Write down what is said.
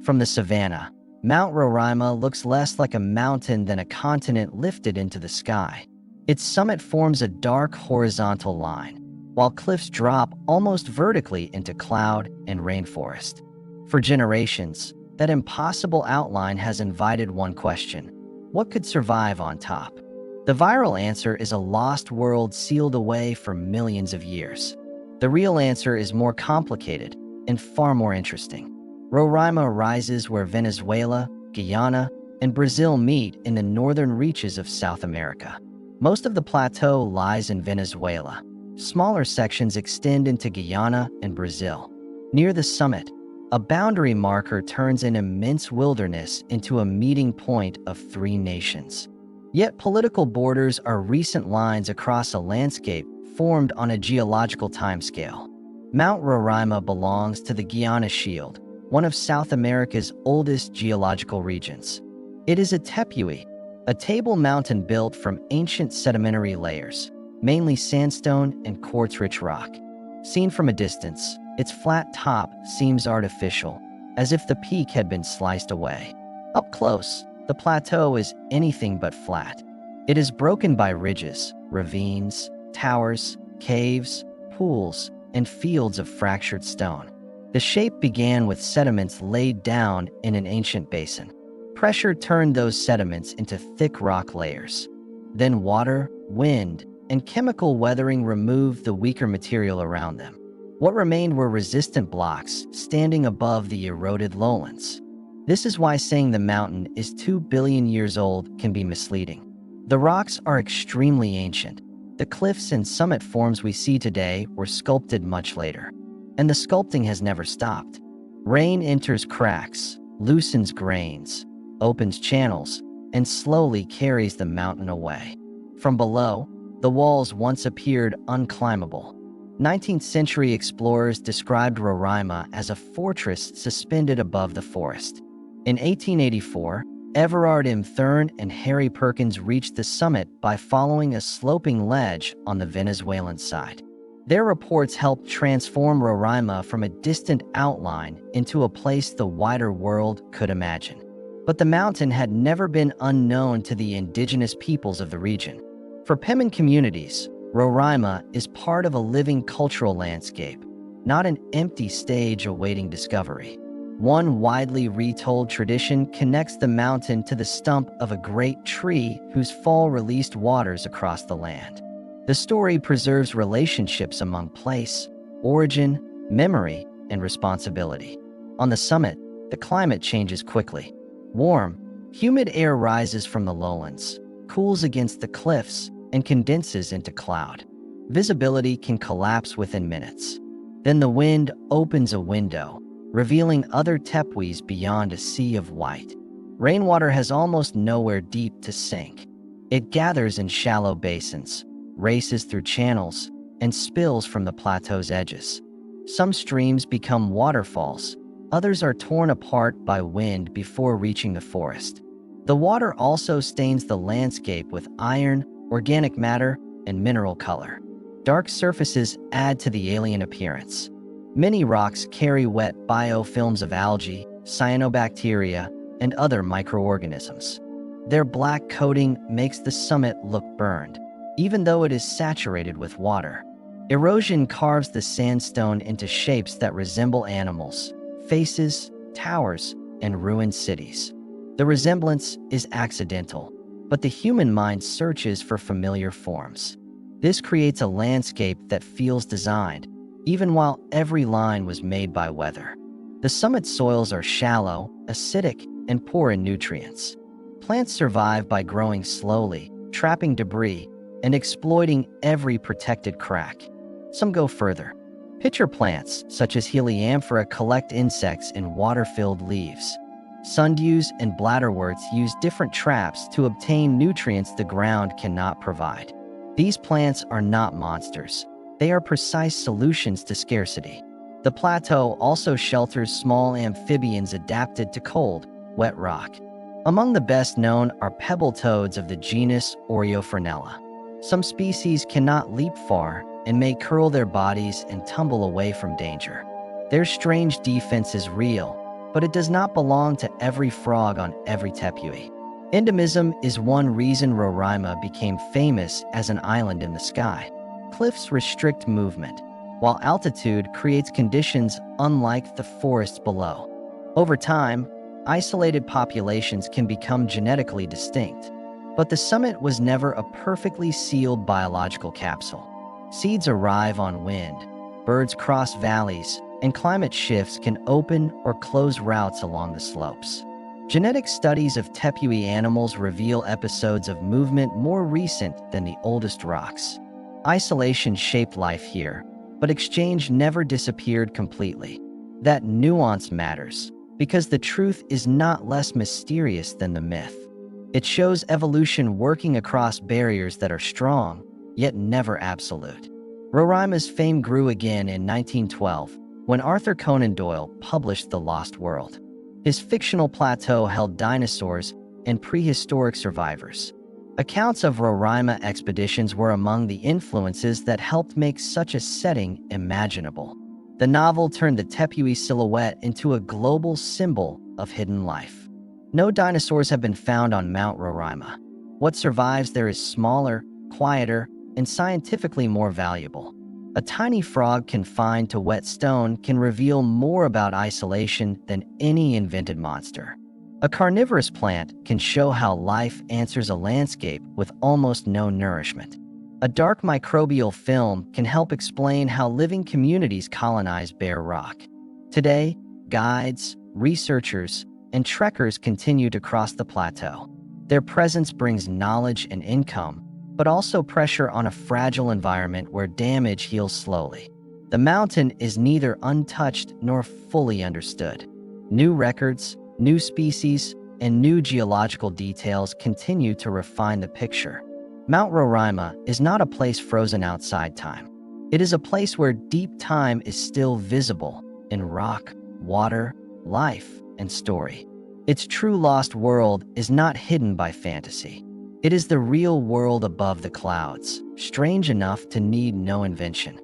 From the savanna, Mount Roraima looks less like a mountain than a continent lifted into the sky. Its summit forms a dark horizontal line, while cliffs drop almost vertically into cloud and rainforest. For generations, that impossible outline has invited one question: what could survive on top? The viral answer is a lost world sealed away for millions of years. The real answer is more complicated and far more interesting. Roraima rises where Venezuela, Guyana, and Brazil meet in the northern reaches of South America. Most of the plateau lies in Venezuela. Smaller sections extend into Guyana and Brazil. Near the summit, a boundary marker turns an immense wilderness into a meeting point of three nations. Yet political borders are recent lines across a landscape formed on a geological timescale. Mount Roraima belongs to the Guyana Shield, one of South America's oldest geological regions. It is a tepui, a table mountain built from ancient sedimentary layers, mainly sandstone and quartz-rich rock. Seen from a distance, its flat top seems artificial, as if the peak had been sliced away. Up close, the plateau is anything but flat. It is broken by ridges, ravines, towers, caves, pools, and fields of fractured stone. The shape began with sediments laid down in an ancient basin. Pressure turned those sediments into thick rock layers. Then water, wind, and chemical weathering removed the weaker material around them. What remained were resistant blocks standing above the eroded lowlands. This is why saying the mountain is 2 billion years old can be misleading. The rocks are extremely ancient. The cliffs and summit forms we see today were sculpted much later. And the sculpting has never stopped. Rain enters cracks, loosens grains, opens channels, and slowly carries the mountain away. From below, the walls once appeared unclimbable. 19th century explorers described Roraima as a fortress suspended above the forest. In 1884, Everard M. Thurn and Harry Perkins reached the summit by following a sloping ledge on the Venezuelan side. Their reports helped transform Roraima from a distant outline into a place the wider world could imagine. But the mountain had never been unknown to the indigenous peoples of the region. For Pemon communities, Roraima is part of a living cultural landscape, not an empty stage awaiting discovery. One widely retold tradition connects the mountain to the stump of a great tree whose fall released waters across the land. The story preserves relationships among place, origin, memory, and responsibility. On the summit, the climate changes quickly. Warm, humid air rises from the lowlands, cools against the cliffs, and condenses into cloud. Visibility can collapse within minutes. Then the wind opens a window, revealing other tepuis beyond a sea of white. Rainwater has almost nowhere deep to sink. It gathers in shallow basins, races through channels, and spills from the plateau's edges. Some streams become waterfalls, others are torn apart by wind before reaching the forest. The water also stains the landscape with iron, organic matter, and mineral color. Dark surfaces add to the alien appearance. Many rocks carry wet biofilms of algae, cyanobacteria, and other microorganisms. Their black coating makes the summit look burned, even though it is saturated with water. Erosion carves the sandstone into shapes that resemble animals, faces, towers, and ruined cities. The resemblance is accidental, but the human mind searches for familiar forms. This creates a landscape that feels designed, even while every line was made by weather. The summit soils are shallow, acidic, and poor in nutrients. Plants survive by growing slowly, trapping debris, and exploiting every protected crack. Some go further. Pitcher plants, such as Helianthera, collect insects in water-filled leaves. Sundews and bladderworts use different traps to obtain nutrients the ground cannot provide. These plants are not monsters. They are precise solutions to scarcity. The plateau also shelters small amphibians adapted to cold, wet rock. Among the best known are pebble toads of the genus Oreophrynella. Some species cannot leap far and may curl their bodies and tumble away from danger. Their strange defense is real, but it does not belong to every frog on every tepui. Endemism is one reason Roraima became famous as an island in the sky. Cliffs restrict movement, while altitude creates conditions unlike the forests below. Over time, isolated populations can become genetically distinct, but the summit was never a perfectly sealed biological capsule. Seeds arrive on wind, birds cross valleys, and climate shifts can open or close routes along the slopes. Genetic studies of tepui animals reveal episodes of movement more recent than the oldest rocks. Isolation shaped life here, but exchange never disappeared completely. That nuance matters, because the truth is not less mysterious than the myth. It shows evolution working across barriers that are strong, yet never absolute. Roraima's fame grew again in 1912, when Arthur Conan Doyle published The Lost World. His fictional plateau held dinosaurs and prehistoric survivors. Accounts of Roraima expeditions were among the influences that helped make such a setting imaginable. The novel turned the tepui silhouette into a global symbol of hidden life. No dinosaurs have been found on Mount Roraima. What survives there is smaller, quieter, and scientifically more valuable. A tiny frog confined to wet stone can reveal more about isolation than any invented monster. A carnivorous plant can show how life answers a landscape with almost no nourishment. A dark microbial film can help explain how living communities colonize bare rock. Today, guides, researchers, and trekkers continue to cross the plateau. Their presence brings knowledge and income, but also pressure on a fragile environment where damage heals slowly. The mountain is neither untouched nor fully understood. New records, new species, and new geological details continue to refine the picture. Mount Roraima is not a place frozen outside time. It is a place where deep time is still visible in rock, water, life, and story. Its true lost world is not hidden by fantasy. It is the real world above the clouds, strange enough to need no invention.